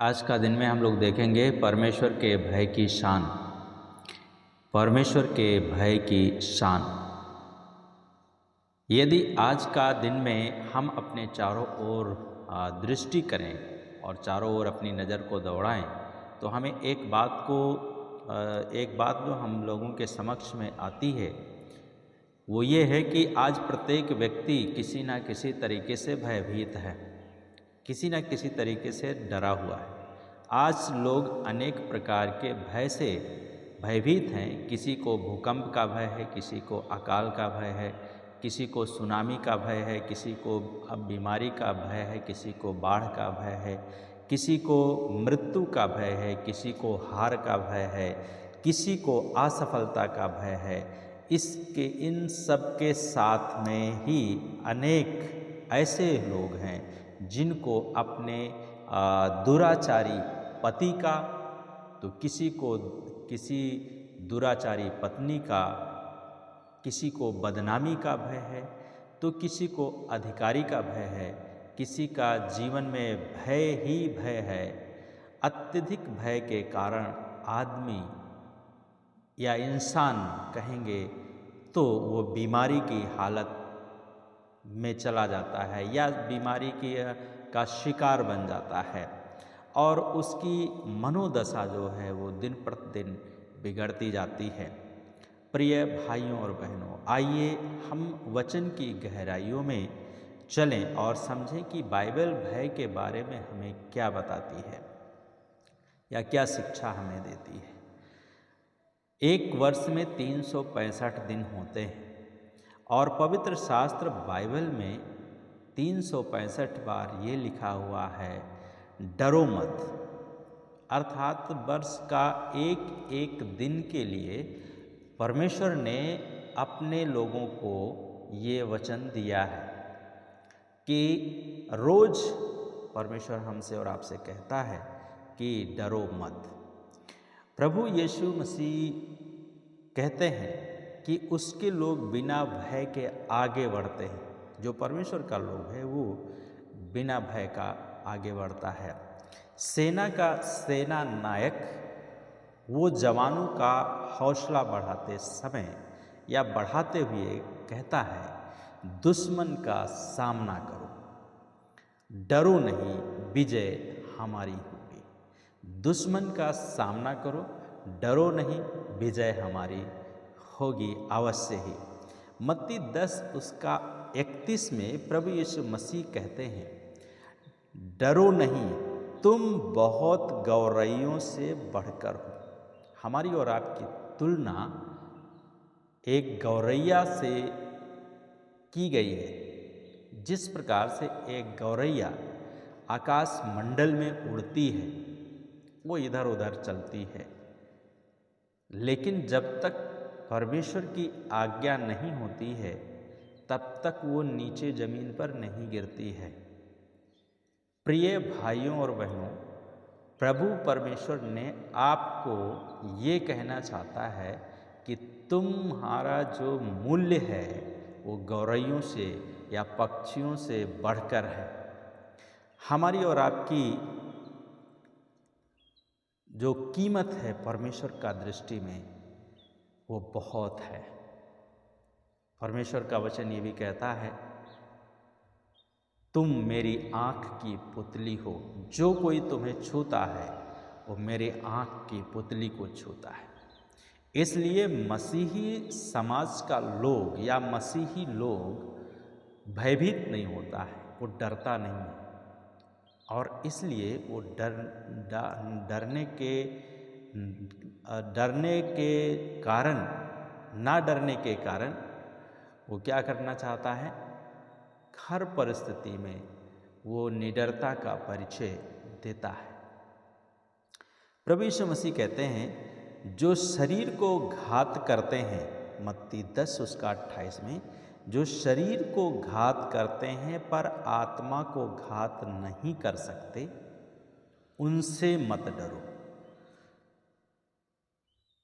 आज का दिन में हम लोग देखेंगे परमेश्वर के भय की शान। परमेश्वर के भय की शान। यदि आज का दिन में हम अपने चारों ओर दृष्टि करें और चारों ओर अपनी नज़र को दौड़ाएं, तो हमें एक बात जो हम लोगों के समक्ष में आती है वो ये है कि आज प्रत्येक व्यक्ति किसी न किसी तरीके से भयभीत है, किसी न किसी तरीके से डरा हुआ है। आज लोग अनेक प्रकार के भय से भयभीत हैं। किसी को भूकंप का भय है, किसी को अकाल का भय है, किसी को सुनामी का भय है, किसी को अब बीमारी का भय है, किसी को बाढ़ का भय है, किसी को मृत्यु का भय है, किसी को हार का भय है, किसी को असफलता का भय है। इन सब के साथ में ही अनेक ऐसे लोग हैं जिनको अपने दुराचारी पति का, तो किसी को किसी दुराचारी पत्नी का, किसी को बदनामी का भय है, तो किसी को अधिकारी का भय है, किसी का जीवन में भय ही भय है। अत्यधिक भय के कारण आदमी या इंसान कहेंगे तो वो बीमारी की हालत में चला जाता है या बीमारी का शिकार बन जाता है और उसकी मनोदशा जो है वो दिन प्रतिदिन बिगड़ती जाती है। प्रिय भाइयों और बहनों, आइए हम वचन की गहराइयों में चलें और समझें कि बाइबल भय के बारे में हमें क्या बताती है या क्या शिक्षा हमें देती है। एक वर्ष में 365 दिन होते हैं और पवित्र शास्त्र बाइबल में 365 बार ये लिखा हुआ है, डरो मत। अर्थात वर्ष का एक एक दिन के लिए परमेश्वर ने अपने लोगों को ये वचन दिया है कि रोज परमेश्वर हमसे और आपसे कहता है कि डरो मत। प्रभु यीशु मसीह कहते हैं कि उसके लोग बिना भय के आगे बढ़ते हैं। जो परमेश्वर का लोग है वो बिना भय का आगे बढ़ता है। सेना का सेना नायक वो जवानों का हौसला बढ़ाते समय या बढ़ाते हुए कहता है, दुश्मन का सामना करो, डरो नहीं, विजय हमारी होगी। दुश्मन का सामना करो, डरो नहीं, विजय हमारी होगी अवश्य ही। मत्ती 10 उसका 31 में प्रभु यीशु मसीह कहते हैं, डरो नहीं, तुम बहुत गौरैयों से बढ़कर हो। हमारी और आपकी तुलना एक गौरैया से की गई है। जिस प्रकार से एक गौरैया आकाश मंडल में उड़ती है, वो इधर उधर चलती है, लेकिन जब तक परमेश्वर की आज्ञा नहीं होती है तब तक वो नीचे जमीन पर नहीं गिरती है। प्रिय भाइयों और बहनों, प्रभु परमेश्वर ने आपको ये कहना चाहता है कि तुम्हारा जो मूल्य है वो गौरैयों से या पक्षियों से बढ़कर है। हमारी और आपकी जो कीमत है परमेश्वर का दृष्टि में वो बहुत है। परमेश्वर का वचन ये भी कहता है, तुम मेरी आँख की पुतली हो, जो कोई तुम्हें छूता है वो मेरे आँख की पुतली को छूता है। इसलिए मसीही समाज का लोग या मसीही लोग भयभीत नहीं होता है, वो डरता नहीं है और इसलिए वो ना डरने के कारण वो क्या करना चाहता है, हर परिस्थिति में वो निडरता का परिचय देता है। प्रभु यीशु मसीह कहते हैं, जो शरीर को घात करते हैं, मत्ती 10 उसका 28 में, जो शरीर को घात करते हैं पर आत्मा को घात नहीं कर सकते, उनसे मत डरो।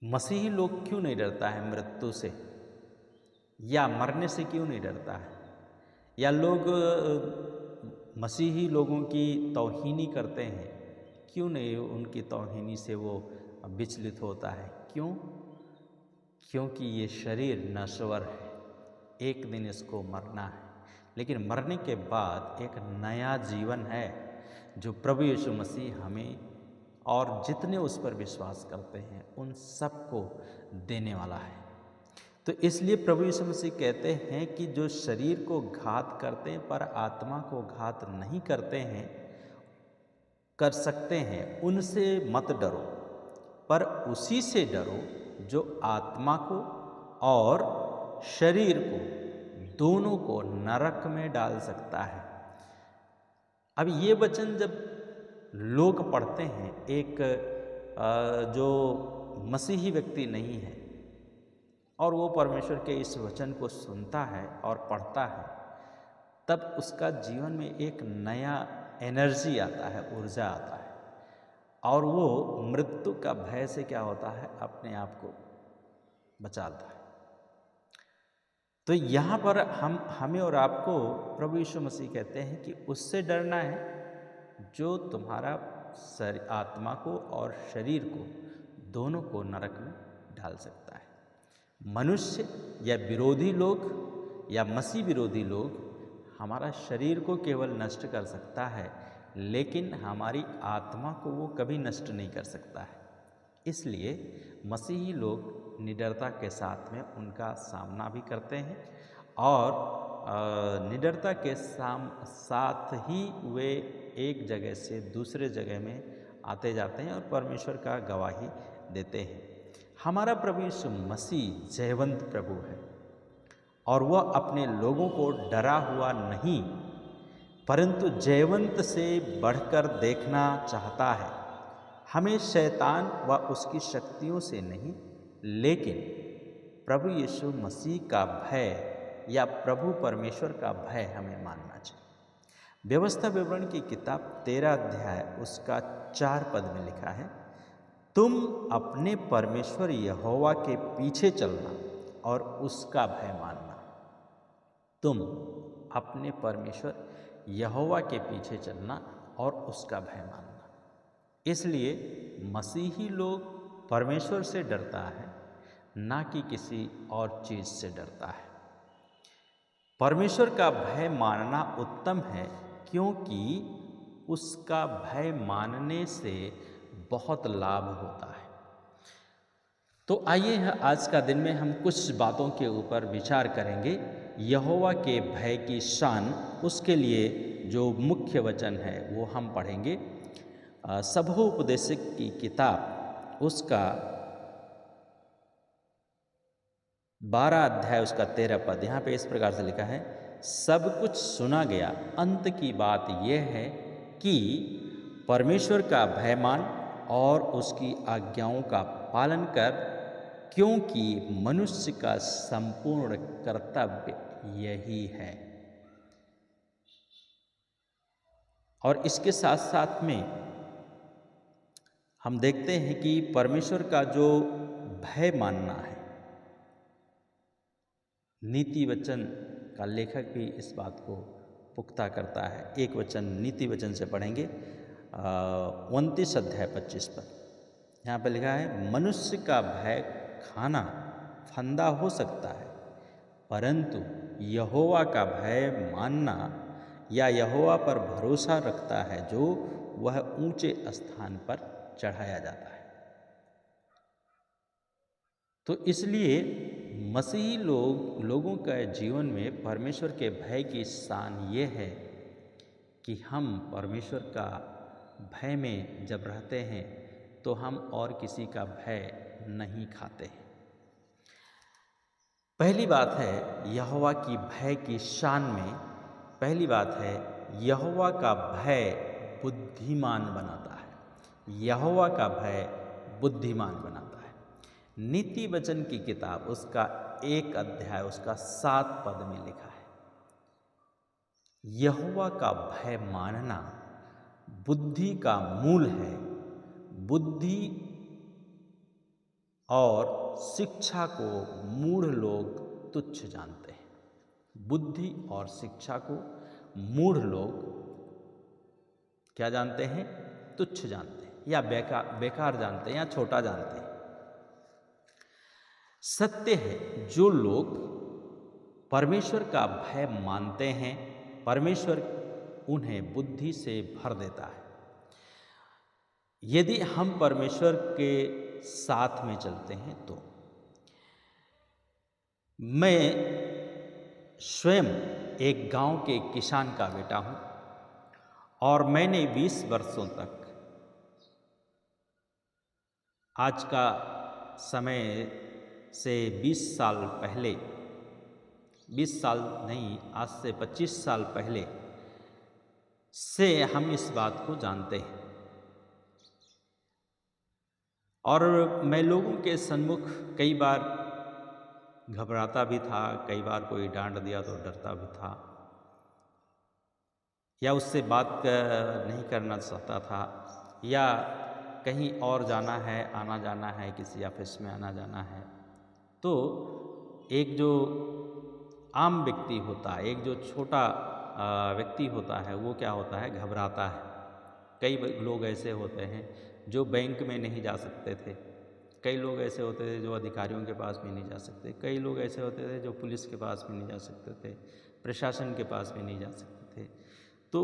मसीही लोग क्यों नहीं डरता है मृत्यु से या मरने से क्यों नहीं डरता है? या लोग मसीही लोगों की तौहीनी करते हैं क्यों नहीं उनकी तौहीनी से वो विचलित होता है? क्यों? क्योंकि ये शरीर नश्वर है, एक दिन इसको मरना है, लेकिन मरने के बाद एक नया जीवन है जो प्रभु यीशु मसीह हमें और जितने उस पर विश्वास करते हैं उन सबको देने वाला है। तो इसलिए प्रभु यीशु मसीह कहते हैं कि जो शरीर को घात करते हैं पर आत्मा को घात नहीं करते हैं, कर सकते हैं, उनसे मत डरो, पर उसी से डरो जो आत्मा को और शरीर को दोनों को नरक में डाल सकता है। अब ये वचन जब लोग पढ़ते हैं, एक जो मसीही व्यक्ति नहीं है और वो परमेश्वर के इस वचन को सुनता है और पढ़ता है, तब उसका जीवन में एक नया एनर्जी आता है, ऊर्जा आता है, और वो मृत्यु का भय से क्या होता है, अपने आप को बचाता है। तो यहाँ पर हमें और आपको प्रभु यीशु मसीह कहते हैं कि उससे डरना है जो तुम्हारा आत्मा को और शरीर को दोनों को नरक में डाल सकता है। मनुष्य या विरोधी लोग या मसीह विरोधी लोग हमारा शरीर को केवल नष्ट कर सकता है, लेकिन हमारी आत्मा को वो कभी नष्ट नहीं कर सकता है। इसलिए मसीही लोग निडरता के साथ में उनका सामना भी करते हैं और निडरता के साथ ही वे एक जगह से दूसरे जगह में आते जाते हैं और परमेश्वर का गवाही देते हैं। हमारा प्रभु यीशु मसीह जयवंत प्रभु है और वह अपने लोगों को डरा हुआ नहीं, परंतु जयवंत से बढ़कर देखना चाहता है। हमें शैतान व उसकी शक्तियों से नहीं, लेकिन प्रभु यीशु मसीह का भय या प्रभु परमेश्वर का भय हमें मानना चाहिए। व्यवस्था विवरण की किताब 13 अध्याय उसका 4 पद में लिखा है, तुम अपने परमेश्वर यहोवा के पीछे चलना और उसका भय मानना। तुम अपने परमेश्वर यहोवा के पीछे चलना और उसका भय मानना। इसलिए मसीही लोग परमेश्वर से डरता है, ना कि किसी और चीज़ से डरता है। परमेश्वर का भय मानना उत्तम है, क्योंकि उसका भय मानने से बहुत लाभ होता है। तो आइए आज का दिन में हम कुछ बातों के ऊपर विचार करेंगे। यहोवा के भय की शान, उसके लिए जो मुख्य वचन है वो हम पढ़ेंगे। सभोपदेशक की किताब उसका 12 अध्याय उसका 13 पद, यहाँ पे इस प्रकार से लिखा है, सब कुछ सुना गया, अंत की बात यह है कि परमेश्वर का भय मान और उसकी आज्ञाओं का पालन कर, क्योंकि मनुष्य का संपूर्ण कर्तव्य यही है। और इसके साथ साथ में हम देखते हैं कि परमेश्वर का जो भय मानना है, नीति वचन का लेखक भी इस बात को पुख्ता करता है। एक वचन नीति वचन से पढ़ेंगे, 29 अध्याय 25 पद। यहाँ पर लिखा है, मनुष्य का भय खाना फंदा हो सकता है, परंतु यहोवा का भय मानना या यहोवा पर भरोसा रखता है, जो वह ऊंचे स्थान पर चढ़ाया जाता है। तो इसलिए मसीही लोगों के जीवन में परमेश्वर के भय की शान ये है कि हम परमेश्वर का भय में जब रहते हैं तो हम और किसी का भय नहीं खाते हैं। पहली बात है यहोवा की भय की शान में, पहली बात है यहोवा का भय बुद्धिमान बनाता है। यहोवा का भय बुद्धिमान बनाता है। नीति वचन की किताब उसका 1 अध्याय उसका 7 पद में लिखा है, यहोवा का भय मानना बुद्धि का मूल है। बुद्धि और शिक्षा को मूढ़ लोग तुच्छ जानते हैं। बुद्धि और शिक्षा को मूढ़ लोग क्या जानते हैं? तुच्छ जानते हैं। या बेकार जानते हैं या छोटा जानते हैं। सत्य है, जो लोग परमेश्वर का भय मानते हैं, परमेश्वर उन्हें बुद्धि से भर देता है। यदि हम परमेश्वर के साथ में चलते हैं तो। मैं स्वयं एक गांव के किसान का बेटा हूं और मैंने 20 वर्षों तक, आज का समय से 20 साल पहले, 20 साल नहीं, आज से 25 साल पहले से हम इस बात को जानते हैं। और मैं लोगों के सन्मुख कई बार घबराता भी था, कई बार कोई डांट दिया तो डरता भी था, या उससे बात नहीं करना चाहता था, या कहीं और जाना है, आना जाना है, किसी ऑफिस में आना जाना है, तो एक जो आम व्यक्ति होता है, एक जो छोटा व्यक्ति होता है, वो क्या होता है, घबराता है। कई लोग ऐसे होते हैं जो बैंक में नहीं जा सकते थे, कई लोग ऐसे होते थे जो अधिकारियों के पास भी नहीं जा सकते, कई लोग ऐसे होते थे जो पुलिस के पास भी नहीं जा सकते थे, प्रशासन के पास भी नहीं जा सकते थे, तो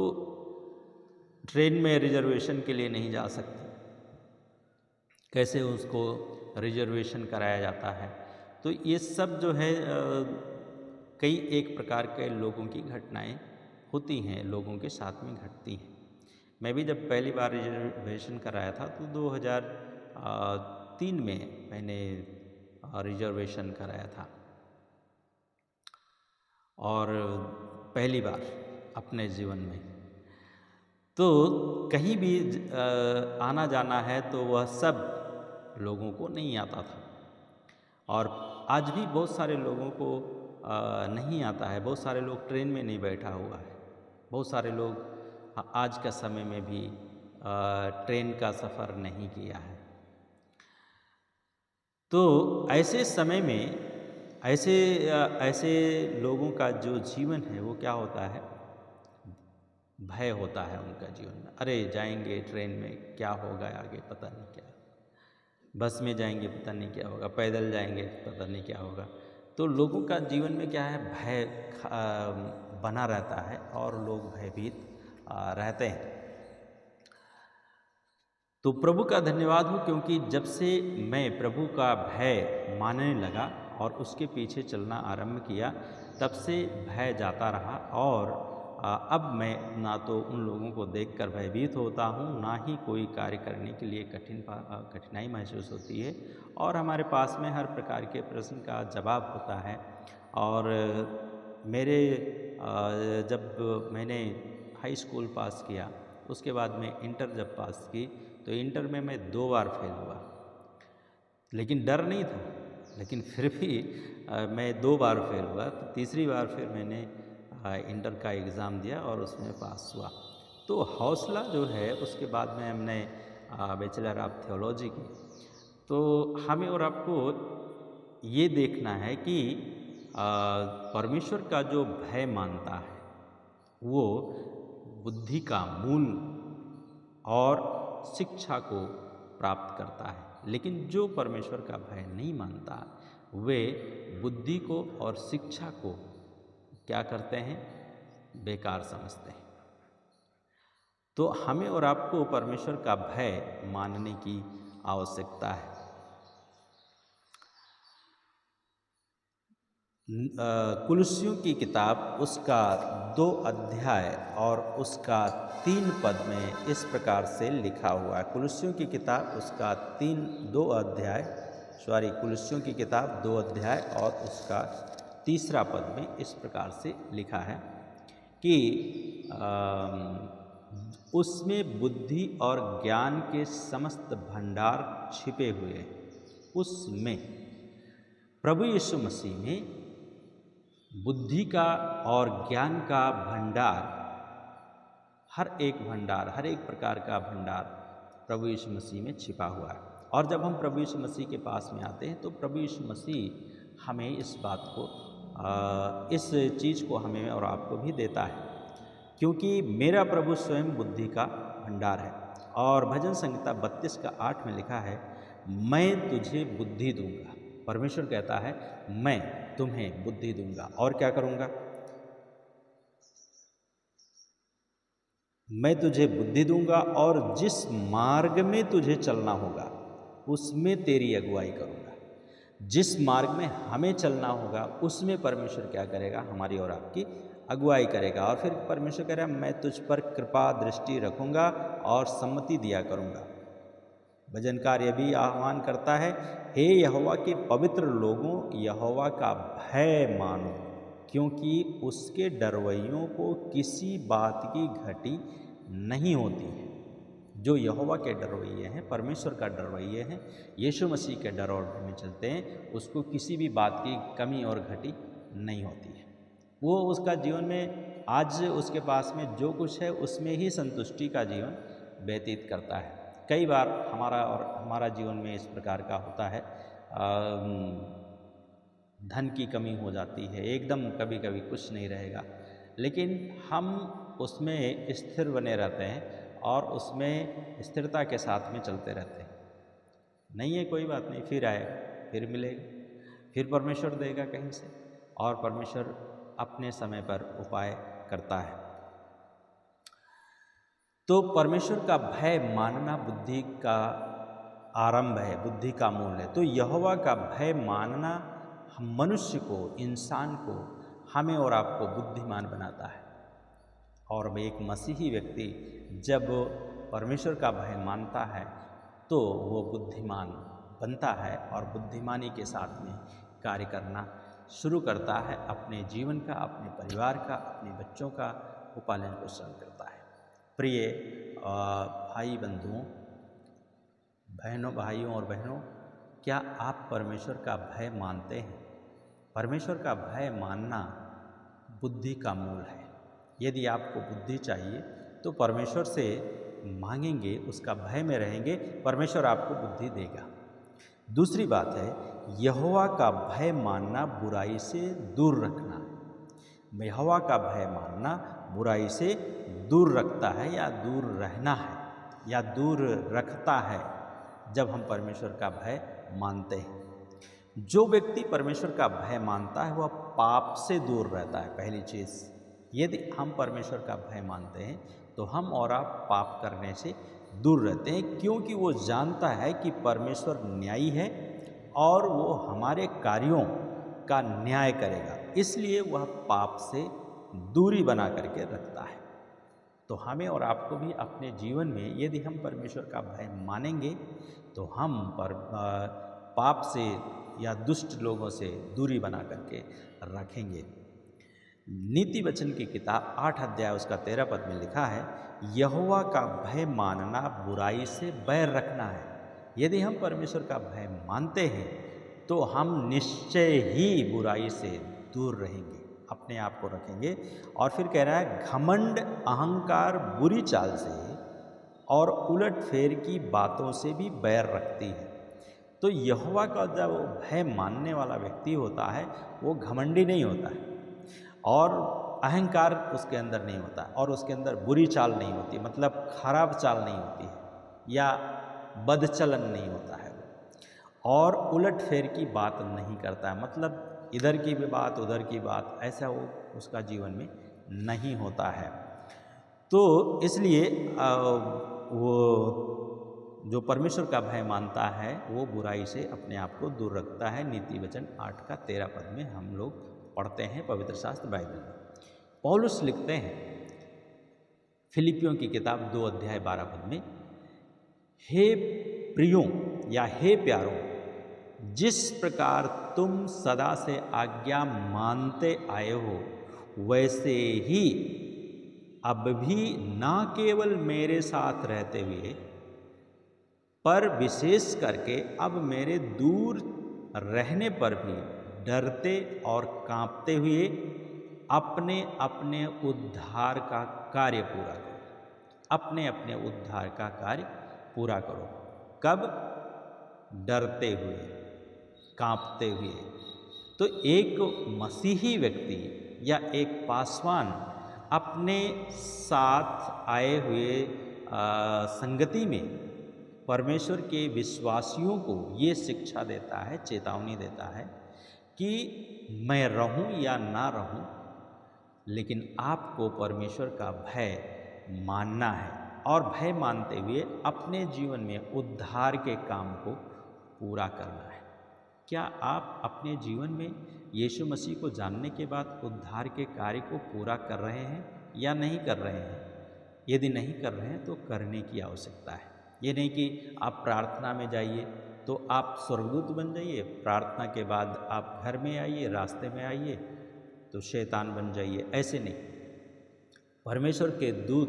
ट्रेन में रिजर्वेशन के लिए नहीं जा सकते, कैसे उसको रिजर्वेशन कराया जाता है। तो ये सब जो है कई एक प्रकार के लोगों की घटनाएं होती हैं, लोगों के साथ में घटती हैं। मैं भी जब पहली बार रिजर्वेशन कराया था तो 2003 में मैंने रिजर्वेशन कराया था, और पहली बार अपने जीवन में। तो कहीं भी आना जाना है तो वह सब लोगों को नहीं आता था, और आज भी बहुत सारे लोगों को नहीं आता है। बहुत सारे लोग ट्रेन में नहीं बैठा हुआ है, बहुत सारे लोग आज का समय में भी ट्रेन का सफ़र नहीं किया है। तो ऐसे समय में ऐसे लोगों का जो जीवन है वो क्या होता है, भय होता है उनका जीवन में। अरे जाएंगे ट्रेन में, क्या होगा आगे पता नहीं क्या, बस में जाएंगे पता नहीं क्या होगा, पैदल जाएंगे पता नहीं क्या होगा। तो लोगों का जीवन में क्या है, भय बना रहता है और लोग भयभीत रहते हैं। तो प्रभु का धन्यवाद हो, क्योंकि जब से मैं प्रभु का भय मानने लगा और उसके पीछे चलना आरंभ किया, तब से भय जाता रहा। और अब मैं ना तो उन लोगों को देखकर भयभीत होता हूँ, ना ही कोई कार्य करने के लिए कठिनाई महसूस होती है। और हमारे पास में हर प्रकार के प्रश्न का जवाब होता है। और मेरे जब मैंने हाई स्कूल पास किया, उसके बाद में इंटर जब पास की, तो इंटर में मैं 2 बार फेल हुआ, लेकिन डर नहीं था, लेकिन फिर भी मैं 2 बार फेल हुआ। तो तीसरी बार फिर मैंने इंटर का एग्ज़ाम दिया और उसमें पास हुआ। तो हौसला जो है, उसके बाद में हमने बैचलर ऑफ थियोलॉजी की। तो हमें और आपको ये देखना है कि परमेश्वर का जो भय मानता है वो बुद्धि का मूल और शिक्षा को प्राप्त करता है, लेकिन जो परमेश्वर का भय नहीं मानता वे बुद्धि को और शिक्षा को क्या करते हैं, बेकार समझते हैं। तो हमें और आपको परमेश्वर का भय मानने की आवश्यकता है। कुलुस्सियों की किताब उसका 2 अध्याय और उसका 3 पद में इस प्रकार से लिखा हुआ है। कुलुस्सियों की किताब उसका 2 कुलुस्सियों की किताब 2 अध्याय और उसका 3 पद में इस प्रकार से लिखा है कि उसमें बुद्धि और ज्ञान के समस्त भंडार छिपे हुए हैं। उसमें प्रभु यीशु मसीह में बुद्धि का और ज्ञान का भंडार, हर एक प्रकार का भंडार प्रभु यीशु मसीह में छिपा हुआ है। और जब हम प्रभु यीशु मसीह के पास में आते हैं तो प्रभु यीशु मसीह हमें इस बात को इस चीज़ को हमें और आपको भी देता है, क्योंकि मेरा प्रभु स्वयं बुद्धि का भंडार है। और भजन संहिता 32 का 8 में लिखा है, मैं तुझे बुद्धि दूंगा। परमेश्वर कहता है मैं तुम्हें बुद्धि दूंगा और क्या करूंगा, मैं तुझे बुद्धि दूंगा और जिस मार्ग में तुझे चलना होगा उसमें तेरी अगुवाई करूंगा। जिस मार्ग में हमें चलना होगा उसमें परमेश्वर क्या करेगा, हमारी और आपकी अगुवाई करेगा। और फिर परमेश्वर कह रहा है मैं तुझ पर कृपा दृष्टि रखूंगा और सम्मति दिया करूंगा। भजनकार यह भी आह्वान करता है, हे यहोवा के पवित्र लोगों, यहोवा का भय मानो, क्योंकि उसके डरवैयों को किसी बात की घटी नहीं होती है। जो यहोवा के डरवैये हैं, परमेश्वर का डरवैये हैं, यीशु मसीह के डर और भय में चलते हैं, उसको किसी भी बात की कमी और घटी नहीं होती है। वो उसका जीवन में आज उसके पास में जो कुछ है उसमें ही संतुष्टि का जीवन व्यतीत करता है। कई बार हमारा जीवन में इस प्रकार का होता है, धन की कमी हो जाती है, एकदम कभी कभी कुछ नहीं रहेगा, लेकिन हम उसमें स्थिर बने रहते हैं और उसमें स्थिरता के साथ में चलते रहते हैं। नहीं है कोई बात नहीं, फिर आएगा, फिर मिलेगा, फिर परमेश्वर देगा कहीं से, और परमेश्वर अपने समय पर उपाय करता है। तो परमेश्वर का भय मानना बुद्धि का आरंभ है, बुद्धि का मूल है। तो यहोवा का भय मानना मनुष्य को, इंसान को, हमें और आपको बुद्धिमान बनाता है। और एक मसीही व्यक्ति जब परमेश्वर का भय मानता है तो वो बुद्धिमान बनता है और बुद्धिमानी के साथ में कार्य करना शुरू करता है, अपने जीवन का, अपने परिवार का, अपने बच्चों का वो पालन पोषण करता है। प्रिय भाई बंधुओं, भाइयों और बहनों, क्या आप परमेश्वर का भय मानते हैं? परमेश्वर का भय मानना बुद्धि का मूल है। यदि आपको बुद्धि चाहिए तो परमेश्वर से मांगेंगे, उसका भय में रहेंगे, परमेश्वर आपको बुद्धि देगा। दूसरी बात है, यहोवा का भय मानना बुराई से दूर रखना है। यहोवा का भय मानना बुराई से दूर रखता है या दूर रहना है या दूर रखता है जब हम परमेश्वर का भय मानते हैं। जो व्यक्ति परमेश्वर का भय मानता है वह पाप से दूर रहता है। पहली चीज़, यदि हम परमेश्वर का भय मानते हैं तो हम और आप पाप करने से दूर रहते हैं, क्योंकि वो जानता है कि परमेश्वर न्यायी है और वो हमारे कार्यों का न्याय करेगा, इसलिए वह पाप से दूरी बना करके रखता है। तो हमें और आपको भी अपने जीवन में यदि हम परमेश्वर का भय मानेंगे तो हम पाप से या दुष्ट लोगों से दूरी बना करके रखेंगे। नीति वचन की किताब 8 अध्याय उसका 13 पद में लिखा है, यहोवा का भय मानना बुराई से बैर रखना है। यदि हम परमेश्वर का भय मानते हैं तो हम निश्चय ही बुराई से दूर रहेंगे, अपने आप को रखेंगे। और फिर कह रहा है, घमंड, अहंकार बुरी चाल से और उलट फेर की बातों से भी बैर रखती है। तो यहोवा का जब भय मानने वाला व्यक्ति होता है वो घमंडी नहीं होता है और अहंकार उसके अंदर नहीं होता और उसके अंदर बुरी चाल नहीं होती, मतलब खराब चाल नहीं होती है या बदचलन नहीं होता है वो, और उलट फेर की बात नहीं करता है, मतलब इधर की भी बात उधर की बात, ऐसा वो उसका जीवन में नहीं होता है। तो इसलिए वो जो परमेश्वर का भय मानता है वो बुराई से अपने आप को दूर रखता है। नीति वचन 8 का 13 पद में हम लोग पढ़ते हैं पवित्र शास्त्र बाइबल में। पौलुस लिखते हैं फिलिपियों की किताब 2 अध्याय 12 पद में, हे प्रियों या हे प्यारों, जिस प्रकार तुम सदा से आज्ञा मानते आए हो वैसे ही अब भी ना केवल मेरे साथ रहते हुए पर विशेष करके अब मेरे दूर रहने पर भी डरते और कांपते हुए अपने अपने उद्धार का कार्य पूरा करो। अपने अपने उद्धार का कार्य पूरा करो। कब? डरते हुए, कांपते हुए। तो एक मसीही व्यक्ति या एक पासवान अपने साथ आए हुए संगति में परमेश्वर के विश्वासियों को ये शिक्षा देता है, चेतावनी देता है कि मैं रहूं या ना रहूं, लेकिन आपको परमेश्वर का भय मानना है और भय मानते हुए अपने जीवन में उद्धार के काम को पूरा करना है। क्या आप अपने जीवन में यीशु मसीह को जानने के बाद उद्धार के कार्य को पूरा कर रहे हैं या नहीं कर रहे हैं? यदि नहीं कर रहे हैं तो करने की आवश्यकता है। ये नहीं कि आप प्रार्थना में जाइए तो आप स्वर्गदूत बन जाइए, प्रार्थना के बाद आप घर में आइए, रास्ते में आइए तो शैतान बन जाइए, ऐसे नहीं। परमेश्वर के दूत,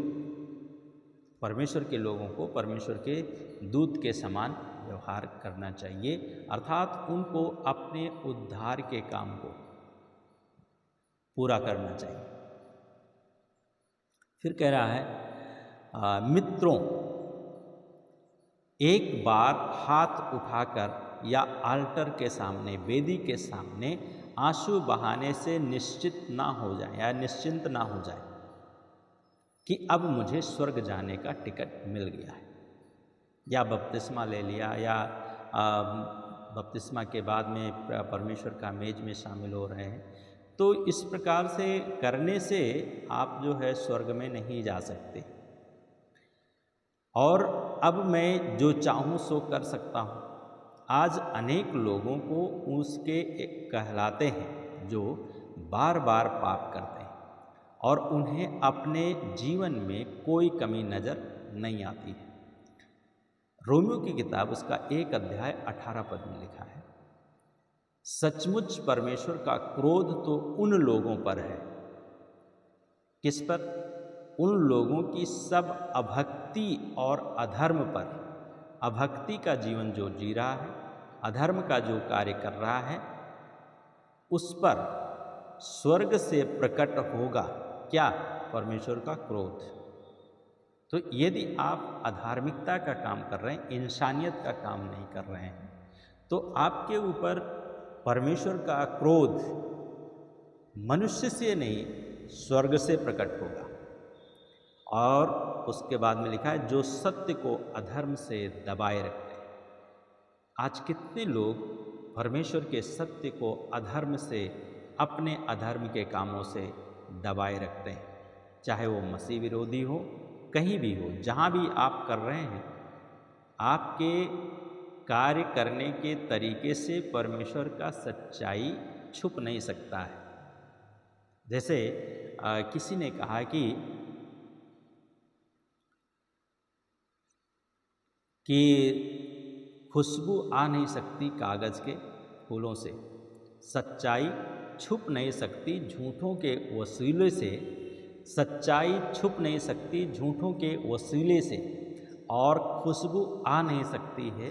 परमेश्वर के लोगों को परमेश्वर के दूत के समान व्यवहार करना चाहिए, अर्थात उनको अपने उद्धार के काम को पूरा करना चाहिए। फिर कह रहा है मित्रों, एक बार हाथ उठाकर या आल्टर के सामने, वेदी के सामने आंसू बहाने से निश्चित ना हो जाए या निश्चिंत ना हो जाए कि अब मुझे स्वर्ग जाने का टिकट मिल गया है, या बपतिस्मा ले लिया, या बपतिस्मा के बाद में परमेश्वर का मेज में शामिल हो रहे हैं। तो इस प्रकार से करने से आप जो है स्वर्ग में नहीं जा सकते। और अब मैं जो चाहूँ सो कर सकता हूँ। आज अनेक लोगों को उसके कहलाते हैं जो बार बार पाप करते हैं और उन्हें अपने जीवन में कोई कमी नज़र नहीं आती है। रोमियो की किताब उसका 1 अध्याय 18 पद में लिखा है, सचमुच परमेश्वर का क्रोध तो उन लोगों पर है। किस पर? उन लोगों की सब अभक्ति और अधर्म पर। अभक्ति का जीवन जो जी रहा है, अधर्म का जो कार्य कर रहा है, उस पर स्वर्ग से प्रकट होगा क्या? परमेश्वर का क्रोध। तो यदि आप अधार्मिकता का काम कर रहे हैं, इंसानियत का काम नहीं कर रहे हैं, तो आपके ऊपर परमेश्वर का क्रोध मनुष्य से नहीं, स्वर्ग से प्रकट होगा। और उसके बाद में लिखा है, जो सत्य को अधर्म से दबाए रखते हैं। आज कितने लोग परमेश्वर के सत्य को अधर्म से, अपने अधर्म के कामों से दबाए रखते हैं, चाहे वो मसीह विरोधी हो, कहीं भी हो, जहाँ भी आप कर रहे हैं, आपके कार्य करने के तरीके से परमेश्वर का सच्चाई छुप नहीं सकता है। जैसे किसी ने कहा कि खुशबू आ नहीं सकती कागज़ के फूलों से, सच्चाई छुप नहीं सकती झूठों के वसीले से, सच्चाई छुप नहीं सकती झूठों के वसीले से, और खुशबू आ नहीं सकती है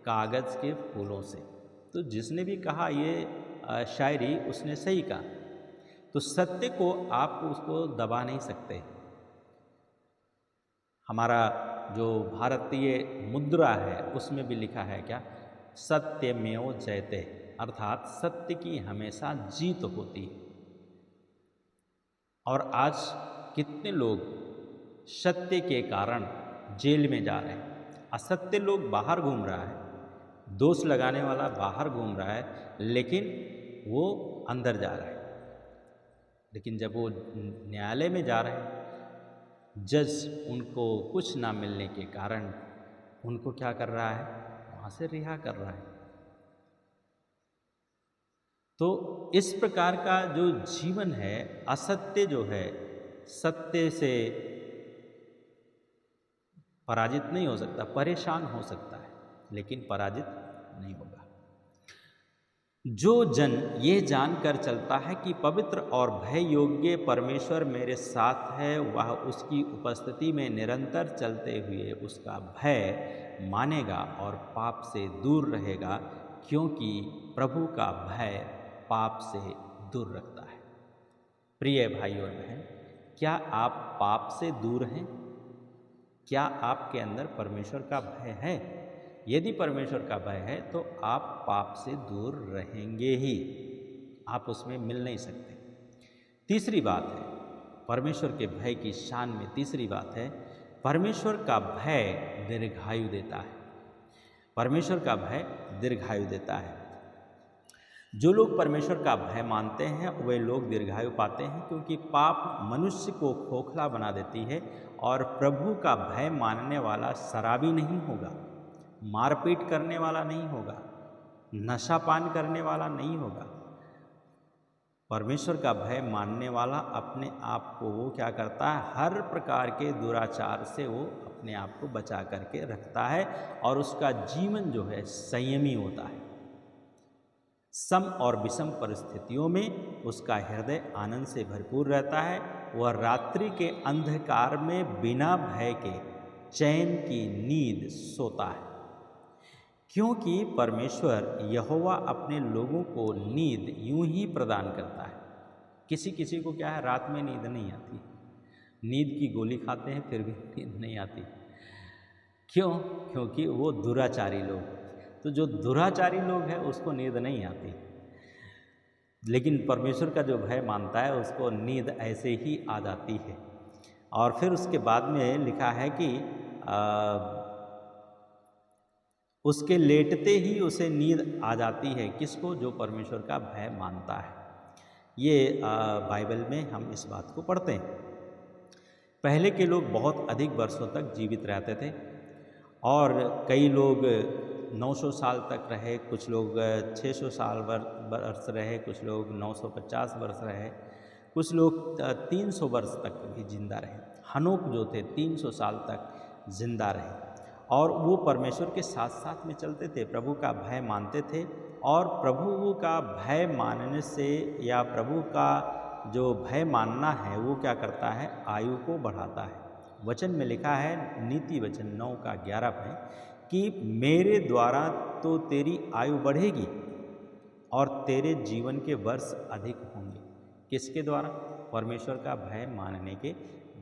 कागज़ के फूलों से। तो जिसने भी कहा ये शायरी, उसने सही कहा। तो सत्य को आप उसको दबा नहीं सकते। हमारा जो भारतीय मुद्रा है उसमें भी लिखा है क्या? सत्यमेव जयते, अर्थात सत्य की हमेशा जीत होती है। और आज कितने लोग सत्य के कारण जेल में जा रहे हैं। असत्य लोग बाहर घूम रहा है, दोष लगाने वाला बाहर घूम रहा है, लेकिन वो अंदर जा रहा है। लेकिन जब वो न्यायालय में जा रहे हैं, जज उनको कुछ ना मिलने के कारण उनको क्या कर रहा है? वहाँ से रिहा कर रहा है। तो इस प्रकार का जो जीवन है, असत्य जो है सत्य से पराजित नहीं हो सकता, परेशान हो सकता है, लेकिन पराजित नहीं होगा। जो जन ये जानकर चलता है कि पवित्र और भय योग्य परमेश्वर मेरे साथ है, वह उसकी उपस्थिति में निरंतर चलते हुए उसका भय मानेगा और पाप से दूर रहेगा, क्योंकि प्रभु का भय पाप से दूर रखता है। प्रिय भाई और बहन, क्या आप पाप से दूर हैं? क्या आपके अंदर परमेश्वर का भय है? यदि परमेश्वर का भय है तो आप पाप से दूर रहेंगे ही, आप उसमें मिल नहीं सकते। तीसरी बात है परमेश्वर के भय की शान में, तीसरी बात है परमेश्वर का भय दीर्घायु देता है। परमेश्वर का भय दीर्घायु देता है। जो लोग परमेश्वर का भय मानते हैं वे लोग दीर्घायु पाते हैं, क्योंकि पाप मनुष्य को खोखला बना देती है। और प्रभु का भय मानने वाला शराबी नहीं होगा, मारपीट करने वाला नहीं होगा, नशापान करने वाला नहीं होगा। परमेश्वर का भय मानने वाला अपने आप को वो क्या करता है, हर प्रकार के दुराचार से वो अपने आप को बचा करके रखता है और उसका जीवन जो है संयमी होता है। सम और विषम परिस्थितियों में उसका हृदय आनंद से भरपूर रहता है। वह रात्रि के अंधकार में बिना भय के चैन की नींद सोता है, क्योंकि परमेश्वर यहोवा अपने लोगों को नींद यूं ही प्रदान करता है। किसी किसी को क्या है, रात में नींद नहीं आती, नींद की गोली खाते हैं फिर भी नींद नहीं आती। क्यों? क्योंकि वो दुराचारी लोग। तो जो दुराचारी लोग हैं उसको नींद नहीं आती, लेकिन परमेश्वर का जो भय मानता है उसको नींद ऐसे ही आ जाती है। और फिर उसके बाद में लिखा है कि उसके लेटते ही उसे नींद आ जाती है। किसको? जो परमेश्वर का भय मानता है। ये बाइबल में हम इस बात को पढ़ते हैं। पहले के लोग बहुत अधिक वर्षों तक जीवित रहते थे और कई लोग 900 साल तक रहे, कुछ लोग 600 साल वर्ष रहे, कुछ लोग 950 वर्ष रहे, कुछ लोग 300 वर्ष तक भी जिंदा रहे। हनोक जो थे 300 साल तक जिंदा रहे और वो परमेश्वर के साथ साथ में चलते थे, प्रभु का भय मानते थे। और प्रभु का भय मानने से या प्रभु का जो भय मानना है वो क्या करता है, आयु को बढ़ाता है। वचन में लिखा है, नीति वचन 9:11 में, कि मेरे द्वारा तो तेरी आयु बढ़ेगी और तेरे जीवन के वर्ष अधिक होंगे। किसके द्वारा? परमेश्वर का भय मानने के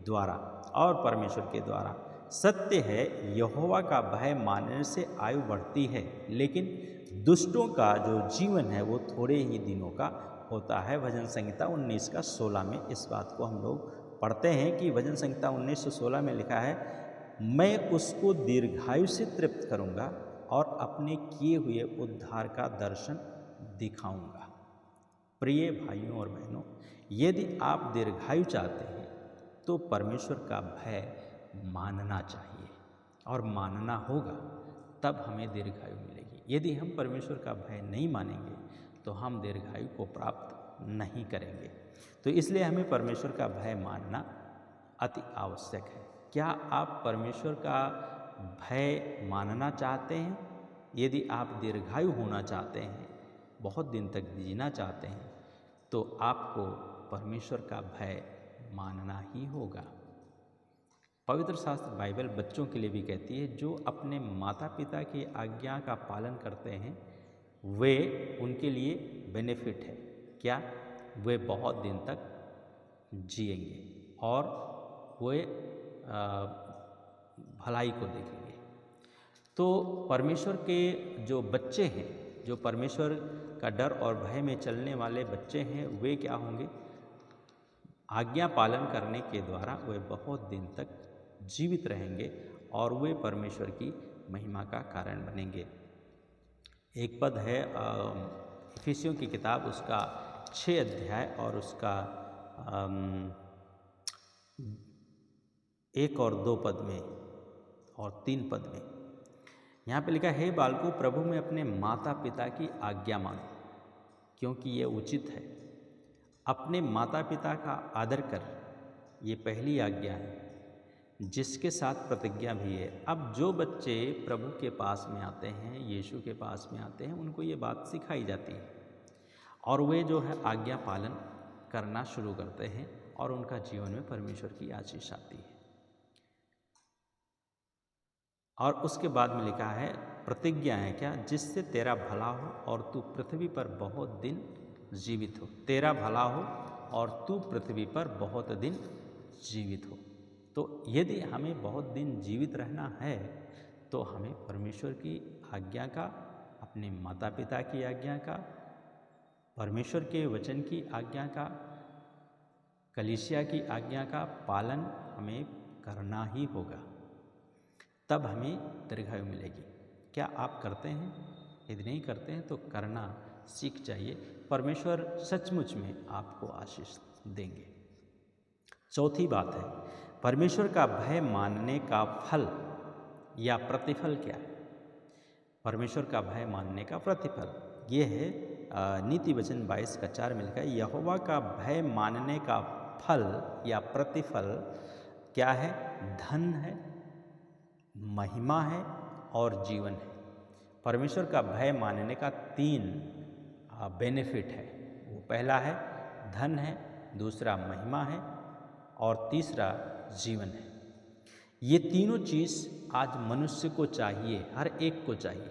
द्वारा और परमेश्वर के द्वारा। सत्य है, यहोवा का भय मानने से आयु बढ़ती है, लेकिन दुष्टों का जो जीवन है वो थोड़े ही दिनों का होता है। भजन संहिता 19:16 में इस बात को हम लोग पढ़ते हैं कि भजन संहिता 19:16 में लिखा है, मैं उसको दीर्घायु से तृप्त करूंगा और अपने किए हुए उद्धार का दर्शन दिखाऊंगा। प्रिय भाइयों और बहनों, यदि आप दीर्घायु चाहते हैं तो परमेश्वर का भय मानना चाहिए और मानना होगा, तब हमें दीर्घायु मिलेगी। यदि हम परमेश्वर का भय नहीं मानेंगे तो हम दीर्घायु को प्राप्त नहीं करेंगे। तो इसलिए हमें परमेश्वर का भय मानना अति आवश्यक है। क्या आप परमेश्वर का भय मानना चाहते हैं? यदि आप दीर्घायु होना चाहते हैं, बहुत दिन तक जीना चाहते हैं, तो आपको परमेश्वर का भय मानना ही होगा। पवित्र शास्त्र बाइबल बच्चों के लिए भी कहती है, जो अपने माता पिता की आज्ञा का पालन करते हैं वे उनके लिए बेनिफिट है। क्या? वे बहुत दिन तक जिएंगे और वे भलाई को देखेंगे। तो परमेश्वर के जो बच्चे हैं, जो परमेश्वर का डर और भय में चलने वाले बच्चे हैं, वे क्या होंगे? आज्ञा पालन करने के द्वारा वे बहुत दिन तक जीवित रहेंगे और वे परमेश्वर की महिमा का कारण बनेंगे। एक पद है इफिसियों की किताब, उसका 6 अध्याय और उसका 1 और 2 पद में और 3 पद में यहाँ पे लिखा है, बालकों प्रभु में अपने माता पिता की आज्ञा मानो, क्योंकि ये उचित है। अपने माता पिता का आदर कर, ये पहली आज्ञा है, जिसके साथ प्रतिज्ञा भी है। अब जो बच्चे प्रभु के पास में आते हैं, यीशु के पास में आते हैं, उनको ये बात सिखाई जाती है और वे जो है आज्ञा पालन करना शुरू करते हैं और उनका जीवन में परमेश्वर की आशीष आती है। और उसके बाद में लिखा है, प्रतिज्ञा है क्या? जिससे तेरा भला हो और तू पृथ्वी पर बहुत दिन जीवित हो। तेरा भला हो और तू पृथ्वी पर बहुत दिन जीवित हो। तो यदि हमें बहुत दिन जीवित रहना है तो हमें परमेश्वर की आज्ञा का, अपने माता पिता की आज्ञा का, परमेश्वर के वचन की आज्ञा का, कलीसिया की आज्ञा का पालन हमें करना ही होगा। तब हमें दीर्घायु मिलेगी। क्या आप करते हैं? यदि नहीं करते हैं तो करना सीख जाइए। परमेश्वर सचमुच में आपको आशीष देंगे। चौथी बात है, परमेश्वर का भय मानने का फल या प्रतिफल क्या है? परमेश्वर का भय मानने का प्रतिफल ये है नीति वचन 22:4 में लिखा है, यहोवा का भय मानने का फल या प्रतिफल क्या है? धन है, महिमा है और जीवन है। परमेश्वर का भय मानने का 3 बेनिफिट है। वो पहला है धन है, दूसरा महिमा है और तीसरा जीवन है। ये तीनों चीज़ आज मनुष्य को चाहिए, हर एक को चाहिए।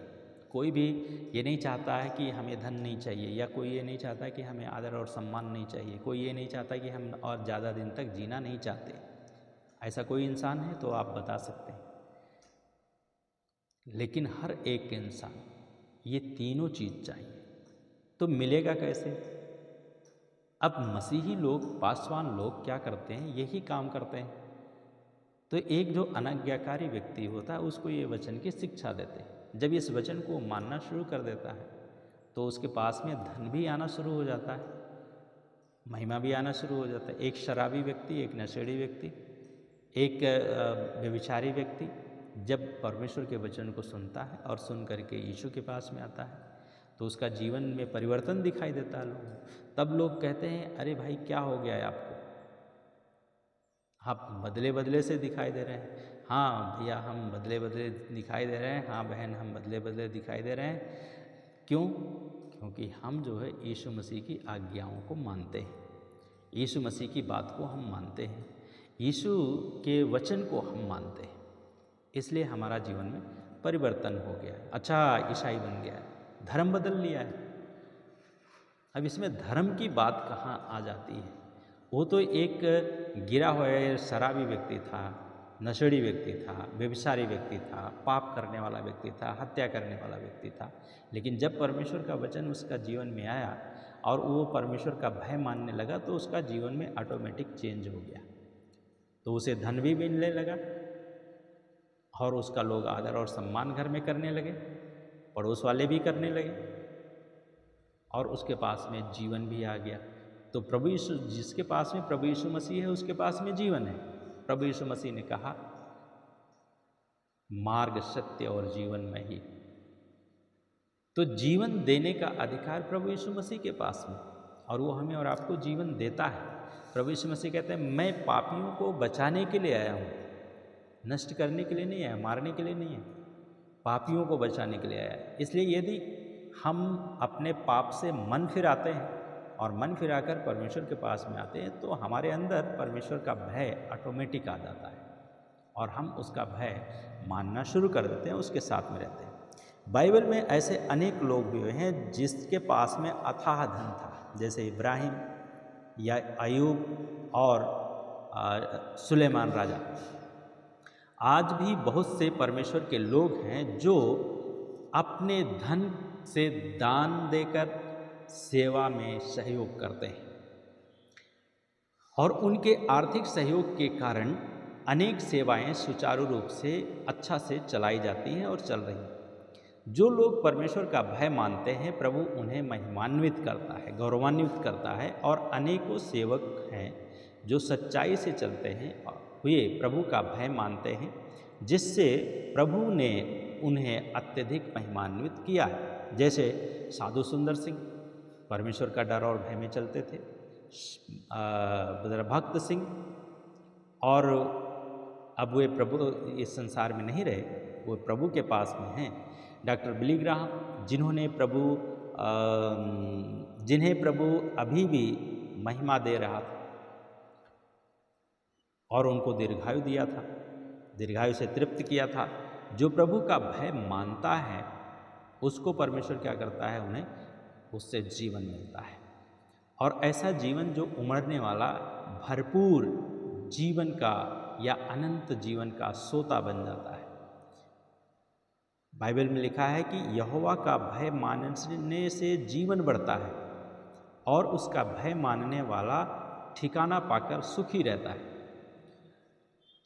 कोई भी ये नहीं चाहता है कि हमें धन नहीं चाहिए, या कोई ये नहीं चाहता कि हमें आदर और सम्मान नहीं चाहिए, कोई ये नहीं चाहता कि हम और ज़्यादा दिन तक जीना नहीं चाहते। ऐसा कोई इंसान है तो आप बता सकते हैं। लेकिन हर एक इंसान ये तीनों चीज़ चाहिए, तो मिलेगा कैसे? अब मसीही लोग, पासवान लोग क्या करते हैं? यही काम करते हैं। तो एक जो अनाज्ञाकारी व्यक्ति होता है उसको ये वचन की शिक्षा देते हैं। जब इस वचन को मानना शुरू कर देता है तो उसके पास में धन भी आना शुरू हो जाता है, महिमा भी आना शुरू हो जाता है। एक शराबी व्यक्ति, एक नशेड़ी व्यक्ति, एक व्यभिचारी व्यक्ति जब परमेश्वर के वचन को सुनता है और सुन करके यीशु के पास में आता है तो उसका जीवन में परिवर्तन दिखाई देता है लोगों। तब लोग कहते हैं, अरे भाई क्या हो गया है आपको? आप बदले बदले से दिखाई दे रहे हैं। हाँ भैया, हम बदले बदले दिखाई दे रहे हैं। हाँ बहन, हम बदले बदले दिखाई दे रहे हैं। क्यों? क्योंकि हम जो है यीशु मसीह की आज्ञाओं को मानते हैं, यीशु मसीह की बात को हम मानते हैं, यीशु के वचन को हम मानते हैं। इसलिए हमारा जीवन में परिवर्तन हो गया है। अच्छा ईसाई बन गया है, धर्म बदल लिया है। अब इसमें धर्म की बात कहाँ आ जाती है? वो तो एक गिरा हुआ शराबी व्यक्ति था, नशेड़ी व्यक्ति था, व्यभिचारी व्यक्ति था, पाप करने वाला व्यक्ति था, हत्या करने वाला व्यक्ति था। लेकिन जब परमेश्वर का वचन उसका जीवन में आया और वो परमेश्वर का भय मानने लगा तो उसका जीवन में ऑटोमेटिक चेंज हो गया। तो उसे धन भी मिलने लगा और उसका लोग आदर और सम्मान घर में करने लगे, पड़ोस वाले भी करने लगे और उसके पास में जीवन भी आ गया। तो प्रभु यीशु, जिसके पास में प्रभु यीशु मसीह है उसके पास में जीवन है। प्रभु यीशु मसीह ने कहा, मार्ग, सत्य और जीवन में ही। तो जीवन देने का अधिकार प्रभु यीशु मसीह के पास में, और वो हमें और आपको जीवन देता है। प्रभु यीशु मसीह कहते हैं, मैं पापियों को बचाने के लिए आया हूँ, नष्ट करने के लिए नहीं आया, मारने के लिए नहीं है, पापियों को बचाने के लिए आया है। इसलिए यदि हम अपने पाप से मन फिराते हैं और मन फिराकर परमेश्वर के पास में आते हैं तो हमारे अंदर परमेश्वर का भय ऑटोमेटिक आ जाता है और हम उसका भय मानना शुरू कर देते हैं, उसके साथ में रहते हैं। बाइबल में ऐसे अनेक लोग भी हुए हैं जिसके पास में अथाह धन था, जैसे इब्राहिम या अयूब और सुलेमान राजा। आज भी बहुत से परमेश्वर के लोग हैं जो अपने धन से दान देकर सेवा में सहयोग करते हैं और उनके आर्थिक सहयोग के कारण अनेक सेवाएं सुचारू रूप से अच्छा से चलाई जाती हैं और चल रही हैं। जो लोग परमेश्वर का भय मानते हैं, प्रभु उन्हें महिमान्वित करता है, गौरवान्वित करता है, और अनेकों सेवक हैं जो सच्चाई से चलते हैं हुए प्रभु का भय मानते हैं, जिससे प्रभु ने उन्हें अत्यधिक महिमान्वित किया है। जैसे साधु सुंदर सिंह परमेश्वर का डर और भय में चलते थे, भक्त सिंह, और अब वे प्रभु इस संसार में नहीं रहे, वो प्रभु के पास में हैं। डॉक्टर बिली ग्राहम, जिन्हें प्रभु अभी भी महिमा दे रहा था और उनको दीर्घायु दिया था, दीर्घायु से तृप्त किया था। जो प्रभु का भय मानता है उसको परमेश्वर क्या करता है? उन्हें उससे जीवन मिलता है, और ऐसा जीवन जो उमड़ने वाला भरपूर जीवन का या अनंत जीवन का सोता बन जाता है। बाइबल में लिखा है कि यहोवा का भय मानने से जीवन बढ़ता है और उसका भय मानने वाला ठिकाना पाकर सुखी रहता है।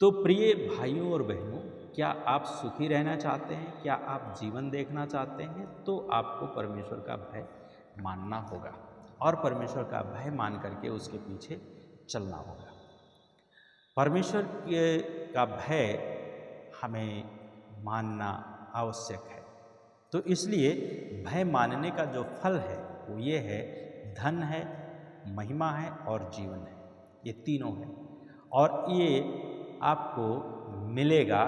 तो प्रिय भाइयों और बहनों, क्या आप सुखी रहना चाहते हैं, क्या आप जीवन देखना चाहते हैं, तो आपको परमेश्वर का भय मानना होगा और परमेश्वर का भय मान करके उसके पीछे चलना होगा। परमेश्वर का भय हमें मानना आवश्यक है। तो इसलिए भय मानने का जो फल है वो ये है, धन है, महिमा है और जीवन है, ये तीनों हैं। और ये आपको मिलेगा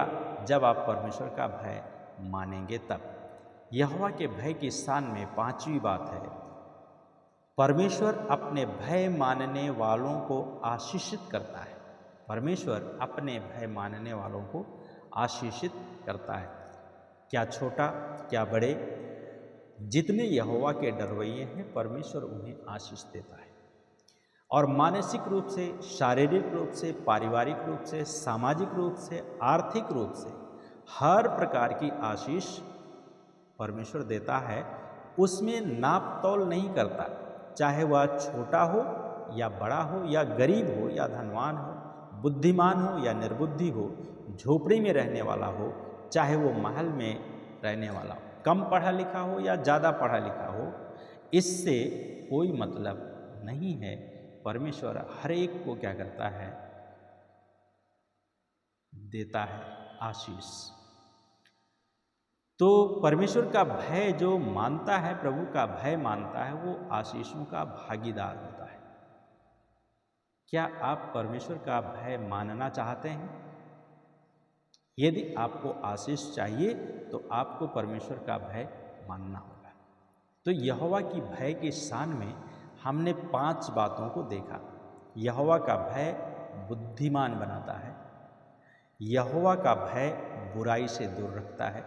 जब आप परमेश्वर का भय मानेंगे तब। यहोवा के भय की स्थान में पांचवी बात है, परमेश्वर अपने भय मानने वालों को आशीषित करता है। परमेश्वर अपने भय मानने वालों को आशीषित करता है। क्या छोटा क्या बड़े, जितने यहोवा के डरवैये हैं परमेश्वर उन्हें आशीष देता है। और मानसिक रूप से, शारीरिक रूप से, पारिवारिक रूप से, सामाजिक रूप से, आर्थिक रूप से हर प्रकार की आशीष परमेश्वर देता है। उसमें नाप तौल नहीं करता, चाहे वह छोटा हो या बड़ा हो, या गरीब हो या धनवान हो, बुद्धिमान हो या निर्बुद्धि हो, झोपड़ी में रहने वाला हो चाहे वो महल में रहने वाला हो, कम पढ़ा लिखा हो या ज़्यादा पढ़ा लिखा हो, इससे कोई मतलब नहीं है। परमेश्वर हर एक को क्या करता है, देता है आशीष। तो परमेश्वर का भय जो मानता है, प्रभु का भय मानता है, वो आशीषों का भागीदार होता है। क्या आप परमेश्वर का भय मानना चाहते हैं? यदि आपको आशीष चाहिए तो आपको परमेश्वर का भय मानना होगा। तो यहोवा की भय के स्थान में हमने 5 बातों को देखा। यहोवा का भय बुद्धिमान बनाता है, यहोवा का भय बुराई से दूर रखता है।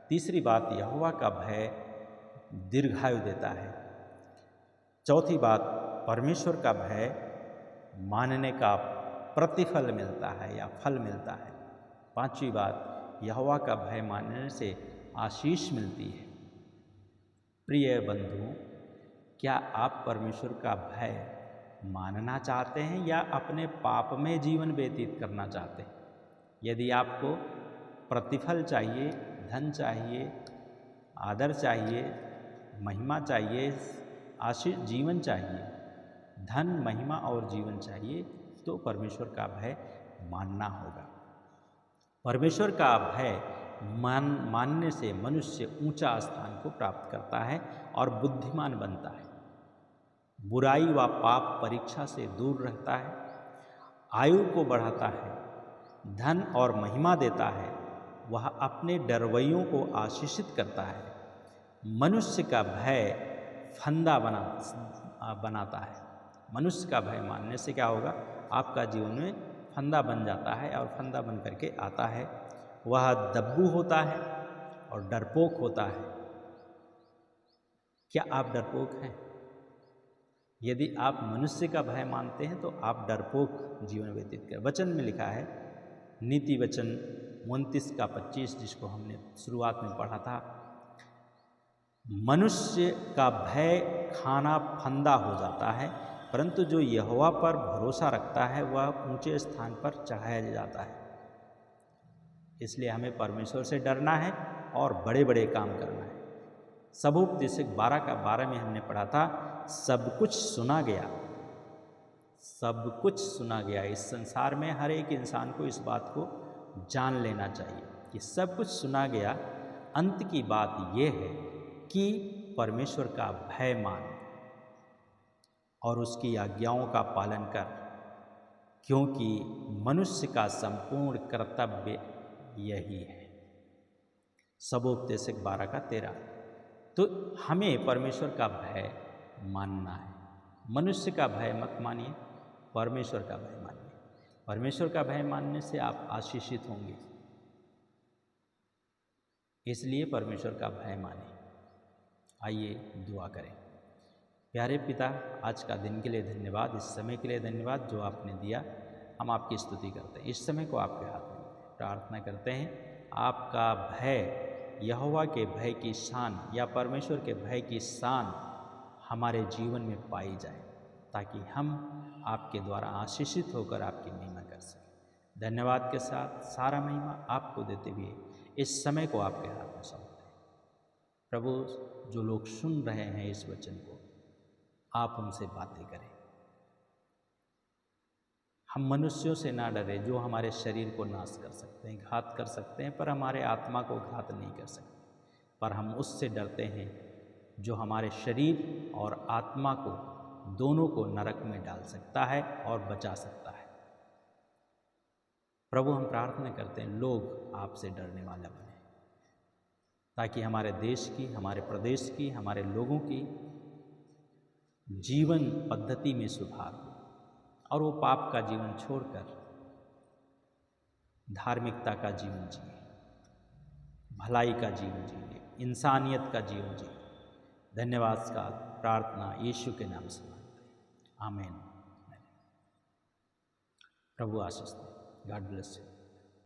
तीसरी बात, यहोवा का भय दीर्घायु देता है। चौथी बात, परमेश्वर का भय मानने का प्रतिफल मिलता है या फल मिलता है। पांचवी बात, यहोवा का भय मानने से आशीष मिलती है। प्रिय बंधुओं, क्या आप परमेश्वर का भय मानना चाहते हैं या अपने पाप में जीवन व्यतीत करना चाहते हैं? यदि आपको प्रतिफल चाहिए, धन चाहिए, आदर चाहिए, महिमा चाहिए, आशीष जीवन चाहिए, धन, महिमा और जीवन चाहिए, तो परमेश्वर का भय मानना होगा। परमेश्वर का भय मानने से मनुष्य ऊंचा स्थान को प्राप्त करता है और बुद्धिमान बनता है। बुराई व पाप परीक्षा से दूर रहता है, आयु को बढ़ाता है, धन और महिमा देता है, वह अपने डरवैयों को आशीषित करता है। मनुष्य का भय फंदा बनाता है। मनुष्य का भय मानने से क्या होगा, आपका जीवन में फंदा बन जाता है और फंदा बन करके आता है। वह दब्बू होता है और डरपोक होता है। क्या आप डरपोक हैं? यदि आप मनुष्य का भय मानते हैं तो आप डरपोक जीवन व्यतीत करें। वचन में लिखा है, नीति वचन 29 का 25, जिसको हमने शुरुआत में पढ़ा था, मनुष्य का भय खाना फंदा हो जाता है, परंतु जो यहोवा पर भरोसा रखता है वह ऊंचे स्थान पर चढ़ाया जाता है। इसलिए हमें परमेश्वर से डरना है और बड़े बड़े काम करना है। सबोपदेशक 12 का 12 में हमने पढ़ा था, सब कुछ सुना गया, सब कुछ सुना गया। इस संसार में हर एक इंसान को इस बात को जान लेना चाहिए कि सब कुछ सुना गया। अंत की बात यह है कि परमेश्वर का भय मान और उसकी आज्ञाओं का पालन कर, क्योंकि मनुष्य का संपूर्ण कर्तव्य यही है। सबोपदेशक 12 का 13। तो हमें परमेश्वर का भय मानना है। मनुष्य का भय मत मानिए, परमेश्वर का भय मानिए। परमेश्वर का भय मानने से आप आशीषित होंगे, इसलिए परमेश्वर का भय माने। आइए दुआ करें। प्यारे पिता, आज का दिन के लिए धन्यवाद, इस समय के लिए धन्यवाद जो आपने दिया। हम आपकी स्तुति करते हैं, इस समय को आपके हाथ में प्रार्थना करते हैं। आपका भय, यहोवा के भय की शान या परमेश्वर के भय की शान हमारे जीवन में पाई जाए, ताकि हम आपके द्वारा आशीषित होकर आपकी महिमा कर सकें। धन्यवाद के साथ सारा महिमा आपको देते हुए इस समय को आपके हाथ में सौंपते हैं। प्रभु, जो लोग सुन रहे हैं इस वचन को, आप उनसे बातें करें। हम मनुष्यों से ना डरे जो हमारे शरीर को नाश कर सकते हैं, घात कर सकते हैं, पर हमारे आत्मा को घात नहीं कर सकते। पर हम उससे डरते हैं जो हमारे शरीर और आत्मा को दोनों को नरक में डाल सकता है और बचा सकता है। प्रभु, हम प्रार्थना करते हैं लोग आपसे डरने वाला बने, ताकि हमारे देश की, हमारे प्रदेश की, हमारे लोगों की जीवन पद्धति में सुधार हो और वो पाप का जीवन छोड़कर धार्मिकता का जीवन जिए, भलाई का जीवन जिए, इंसानियत का जीवन जिए। धन्यवाद का प्रार्थना यीशु के नाम से मांगते हैं, आमीन। प्रभु आशीष दे। God bless you.